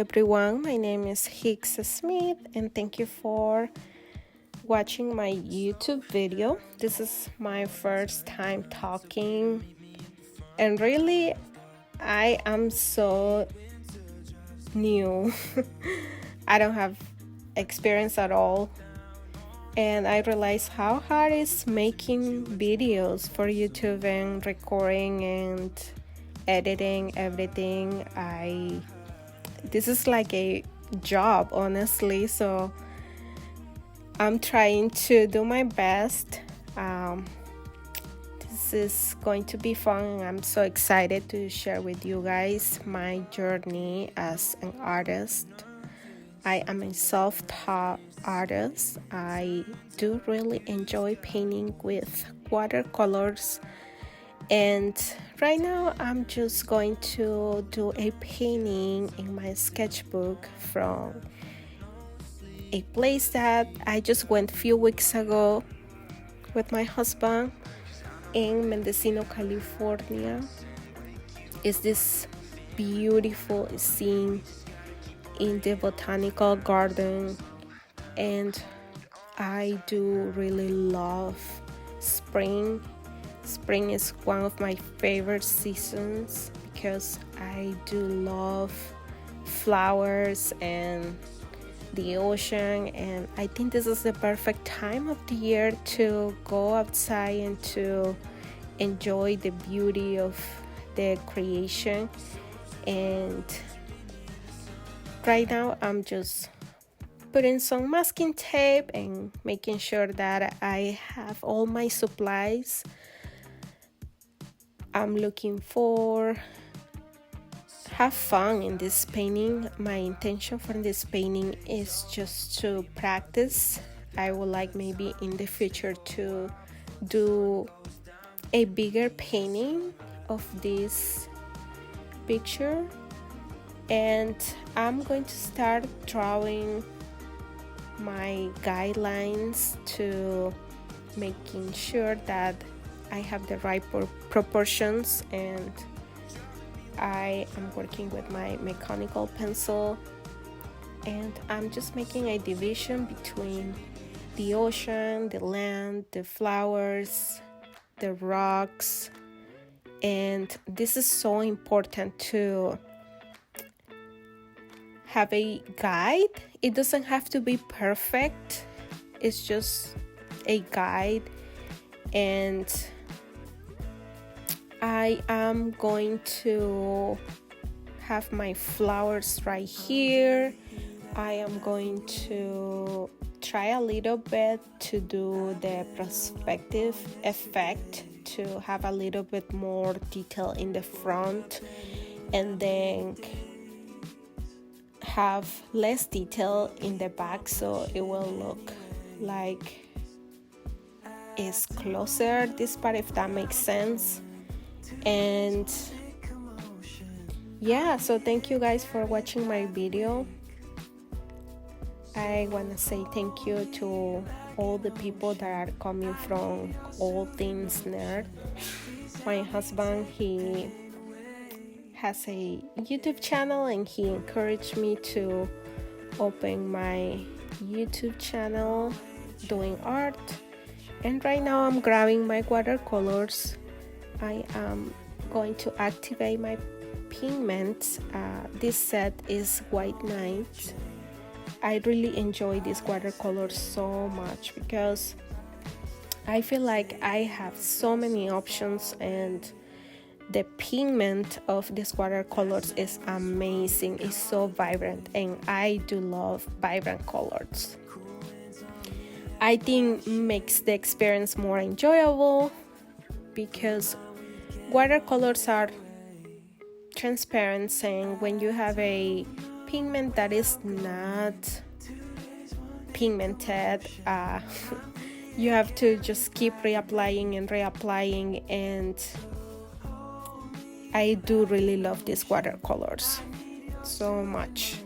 everyone, my name is Hicks Smith and thank you for watching my YouTube video. This is my first time talking and really I am so new. I don't have experience at all and I realize how hard it is making videos for YouTube and recording and editing everything. This is like a job, honestly, so I'm trying to do my best. This is going to be fun and I'm so excited to share with you guys my journey as an artist. I am a self-taught artist. I do really enjoy painting with watercolors. And right now I'm just going to do a painting in my sketchbook from a place that I just went a few weeks ago with my husband in Mendocino, California. It's this beautiful scene in the Botanical Garden, and I do really love spring. Spring is one of my favorite seasons because I do love flowers and the ocean, and I think this is the perfect time of the year to go outside and to enjoy the beauty of the creation. And right now I'm just putting some masking tape and making sure that I have all my supplies I'm looking for. Have fun in this painting. My intention for this painting is just to practice. I would like maybe in the future to do a bigger painting of this picture, and I'm going to start drawing my guidelines to making sure that I have the right proportions, and I am working with my mechanical pencil, and I'm just making a division between the ocean, the land, the flowers, the rocks. And this is so important to have a guide. It doesn't have to be perfect, it's just a guide. And I am going to have my flowers right here. I am going to try a little bit to do the perspective effect to have a little bit more detail in the front, and then have less detail in the back so it will look like it's closer, this part, if that makes sense. And yeah, so thank you guys for watching my video. I want to say thank you to all the people that are coming from All Things Nerd. My husband, he has a YouTube channel and he encouraged me to open my YouTube channel doing art. And right now I'm grabbing my watercolors. I am going to activate my pigments. This set is White Night. I really enjoy these watercolors so much because I feel like I have so many options, and the pigment of these watercolors is amazing. It's so vibrant and I do love vibrant colors. I think makes the experience more enjoyable because watercolors are transparent, and when you have a pigment that is not pigmented, you have to just keep reapplying and reapplying, and I do really love these watercolors so much.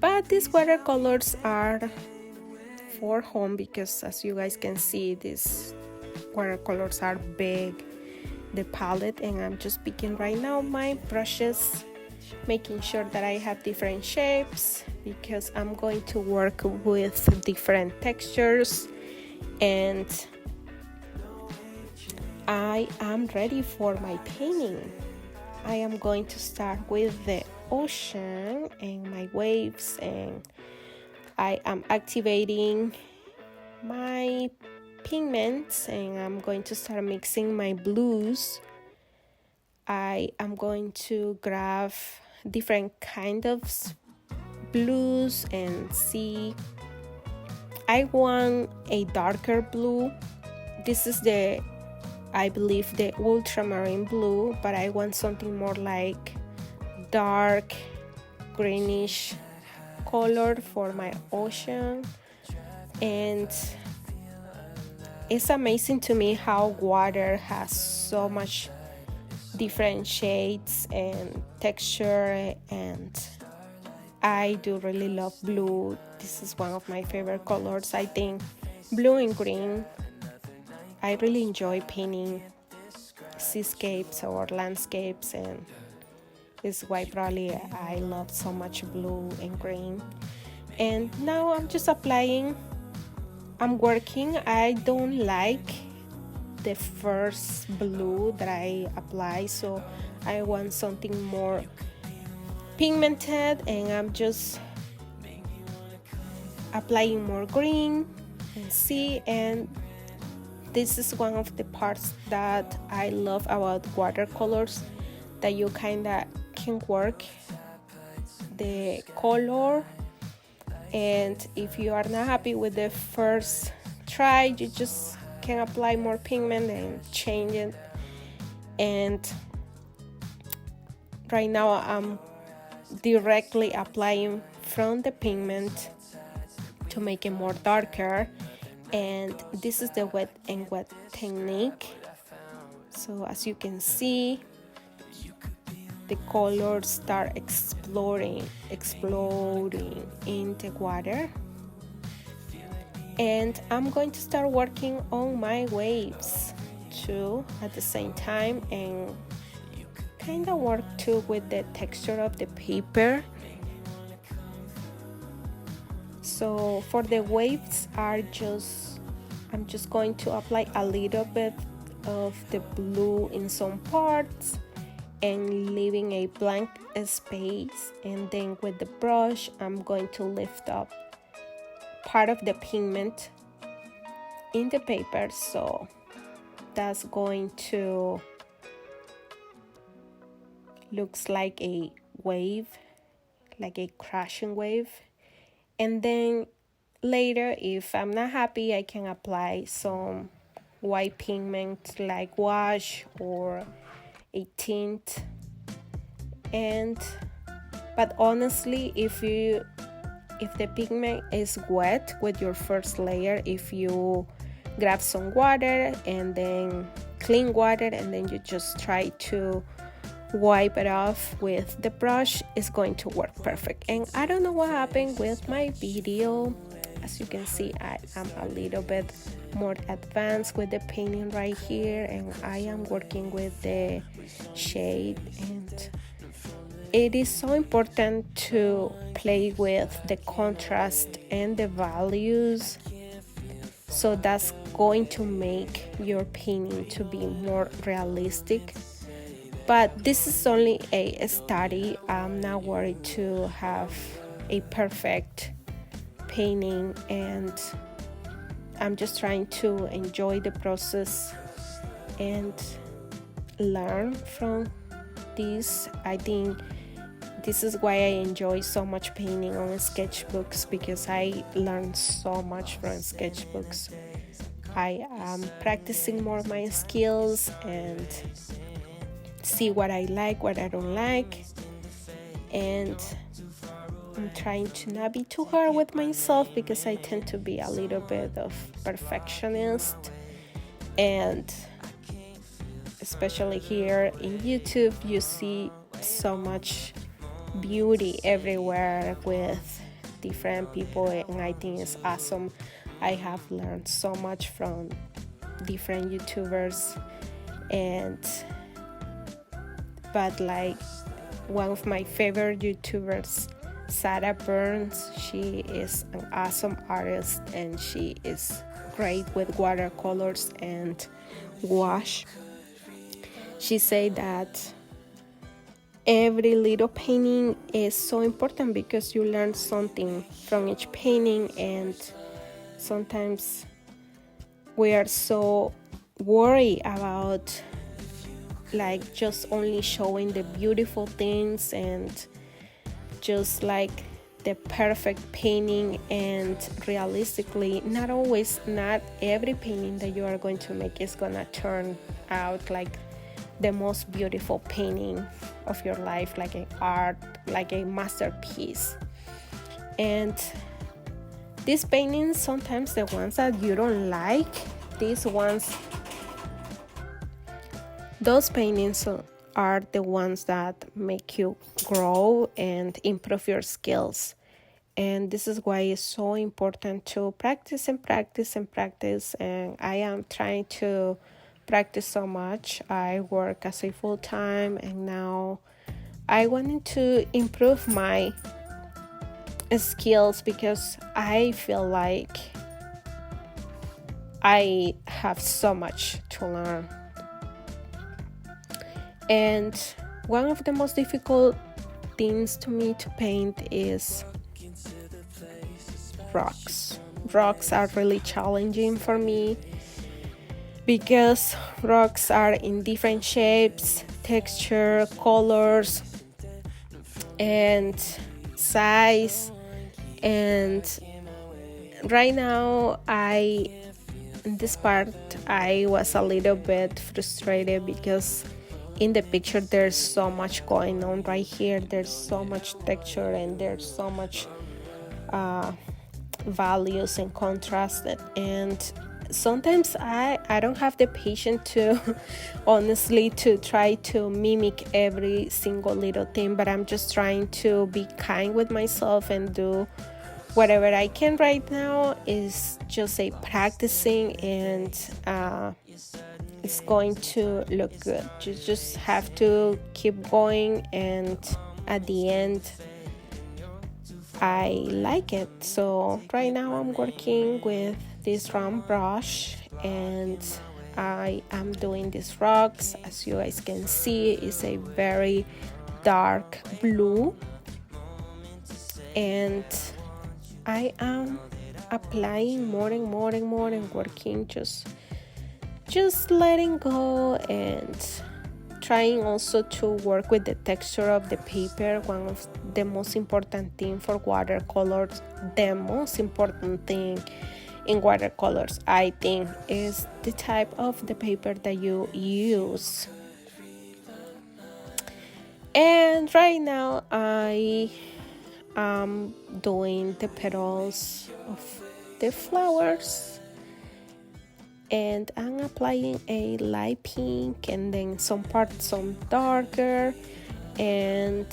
But these watercolors are for home because, as you guys can see, these watercolors are big, the palette, and I'm just picking right now my brushes making sure that I have different shapes because I'm going to work with different textures, and I am ready for my painting. I am going to start with the ocean and my waves, and I am activating my pigments, and I'm going to start mixing my blues. I am going to grab different kind of blues and see. I want a darker blue. This is I believe the ultramarine blue, but I want something more like dark greenish color for my ocean. And it's amazing to me how water has so much different shades and texture, and I do really love blue. This is one of my favorite colors. I think blue and green, I really enjoy painting seascapes or landscapes, and it's why probably I love so much blue and green. And now I'm just applying. I'm working. I don't like the first blue that I apply, so I want something more pigmented, and I'm just applying more green and see. And this is one of the parts that I love about watercolors, that you kind of can work the color, and if you are not happy with the first try, you just can apply more pigment and change it. And right now I'm directly applying from the pigment to make it more darker, and this is the wet and wet technique. So as you can see, the colors start exploding in the water, and I'm going to start working on my waves too at the same time, and kind of work too with the texture of the paper. So for the waves I'm just going to apply a little bit of the blue in some parts and leaving a blank space, and then with the brush I'm going to lift up part of the pigment in the paper, so that's going to looks like a wave, like a crashing wave. And then later, if I'm not happy, I can apply some white pigment like wash or a tint. But honestly, if the pigment is wet with your first layer, if you grab some water and then clean water and then you just try to wipe it off with the brush, it's going to work perfect. And I don't know what happened with my video. As you can see, I am a little bit more advanced with the painting right here, and I am working with the shade, and it is so important to play with the contrast and the values, so that's going to make your painting to be more realistic. But this is only a study. I'm not worried to have a perfect painting, and I'm just trying to enjoy the process and learn from this. I think this is why I enjoy so much painting on sketchbooks, because I learn so much from sketchbooks. I am practicing more of my skills and see what I like, what I don't like, and I'm trying to not be too hard with myself, because I tend to be a little bit of perfectionist, and especially here in YouTube you see so much beauty everywhere with different people, and I think it's awesome. I have learned so much from different YouTubers, but like one of my favorite YouTubers, Sarah Burns. She is an awesome artist and she is great with watercolors and gouache. She said that every little painting is so important because you learn something from each painting, and sometimes we are so worried about like just only showing the beautiful things and just like the perfect painting, and realistically not every painting that you are going to make is gonna turn out like the most beautiful painting of your life, like an art, like a masterpiece. And these paintings, sometimes the ones that you don't like, those paintings are the ones that make you grow and improve your skills. And this is why it's so important to practice and practice and practice. And I am trying to practice so much. I work as a full-time, and now I wanted to improve my skills because I feel like I have so much to learn. And one of the most difficult things to me to paint is rocks. Rocks are really challenging for me because rocks are in different shapes, texture, colors, and size. And right now in this part I was a little bit frustrated because in the picture there's so much going on right here. There's so much texture and there's so much values and contrast, and sometimes I don't have the patience to honestly to try to mimic every single little thing, but I'm just trying to be kind with myself and do whatever I can right now. Is just a practicing, and it's going to look good. You just have to keep going, and at the end I like it. So right now I'm working with this round brush, and I am doing these rocks. As you guys can see, it's a very dark blue, and I am applying more and more and more and working, just letting go and trying also to work with the texture of the paper. One of the most important thing for watercolors, the most important thing in watercolors, I think, is the type of the paper that you use. And right now I am doing the petals of the flowers, and I'm applying a light pink and then some parts some darker, and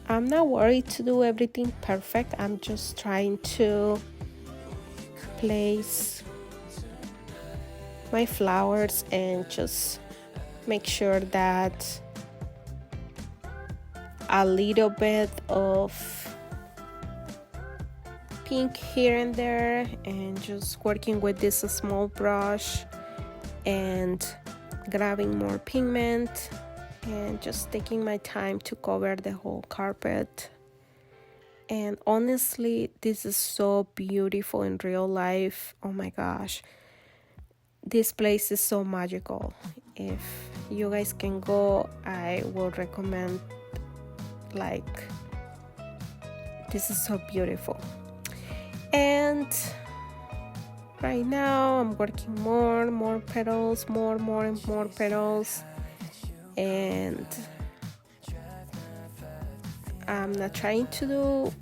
I'm not worried to do everything perfect. I'm just trying to place my flowers and just make sure that a little bit of pink here and there, and just working with this small brush and grabbing more pigment and just taking my time to cover the whole carpet. And honestly, this is so beautiful in real life. Oh my gosh, this place is so magical. If you guys can go, I will recommend. Like, this is so beautiful. And right now I'm working more petals, more and more petals, and I'm not trying to do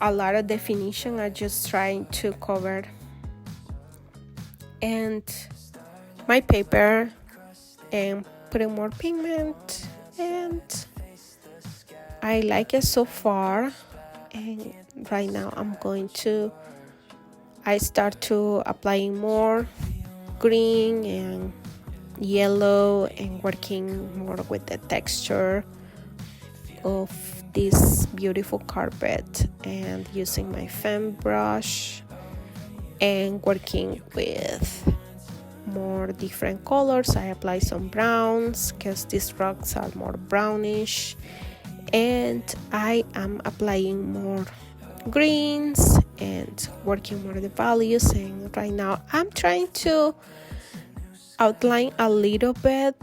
a lot of definition. I'm just trying to cover and my paper and putting more pigment, and I like it so far. And right now I start to applying more green and yellow and working more with the texture of this beautiful carpet and using my fan brush and working with more different colors. I apply some browns because these rocks are more brownish, and I am applying more greens and working more the values. And right now I'm trying to outline a little bit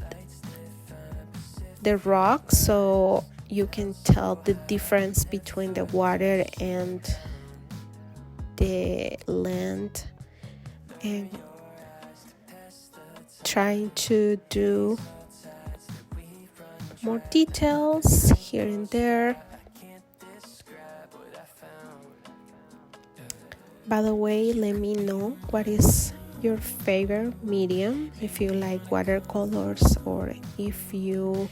the rock so you can tell the difference between the water and the land, and trying to do more details here and there. By the way, let me know what is your favorite medium, if you like watercolors or if you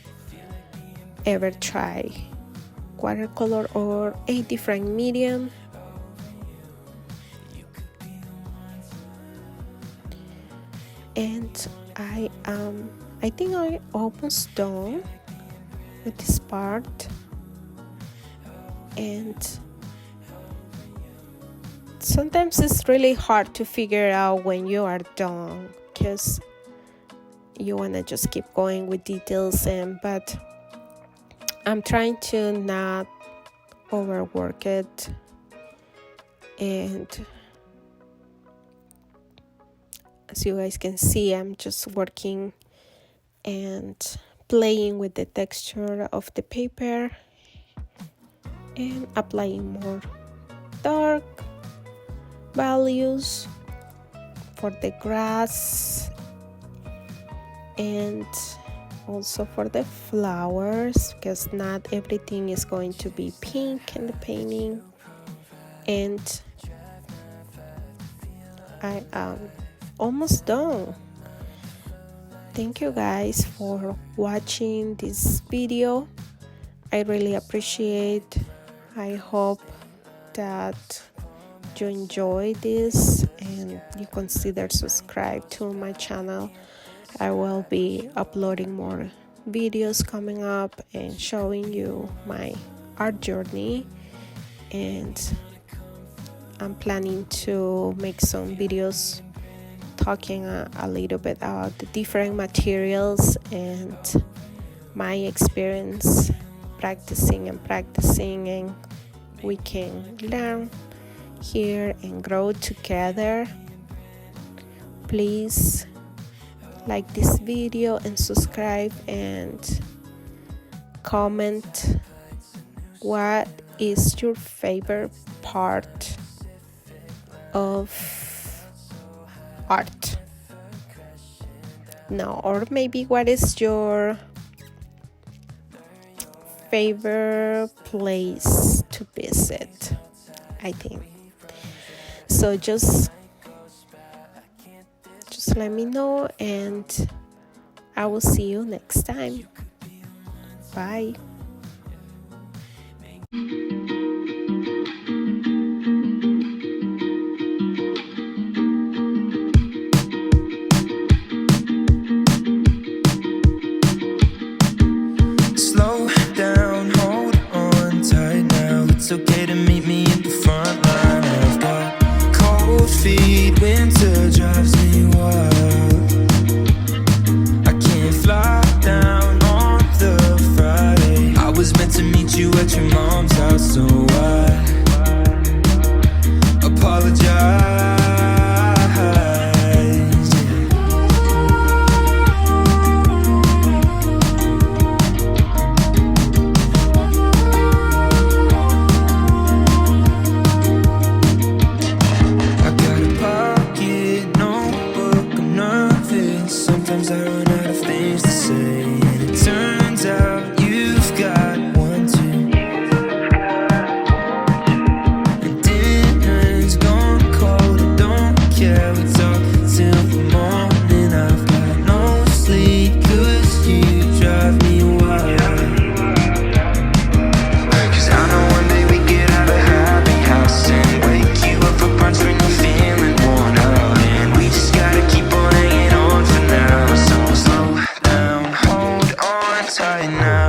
ever try watercolor or a different medium. And I think I almost done with this part, and sometimes it's really hard to figure out when you are done because you want to just keep going with details, but I'm trying to not overwork it, and as you guys can see, I'm just working and playing with the texture of the paper and applying more dark values for the grass and also for the flowers, because not everything is going to be pink in the painting. And I am almost done. Thank you guys for watching this video. I really appreciate. I hope that you enjoy this and you consider subscribe to my channel. I will be uploading more videos coming up and showing you my art journey, and I'm planning to make some videos talking a little bit about the different materials and my experience practicing, and we can learn here and grow together. Please like this video and subscribe and comment what is your favorite part of art. No, or maybe what is your favorite place to visit, I think. So just let me know, and I will see you next time. Bye. Slow down, hold on tight now. It's okay to meet me at the front line. I've got cold feet, winter drives me wild. I can't fly down on the Friday. I was meant to meet you at your mom's house, so I apologize. Sometimes I run out of things to say, and it turns out you've got one too. And dinner's gone cold, I don't care, we talk till the morning. I've got no sleep, 'cause you drive me wild. 'Cause I know one day we get out of happy house and wake you up for brunch when you're feeling worn out, and we just gotta keep on hanging on for now. So slow down, hold on tight now.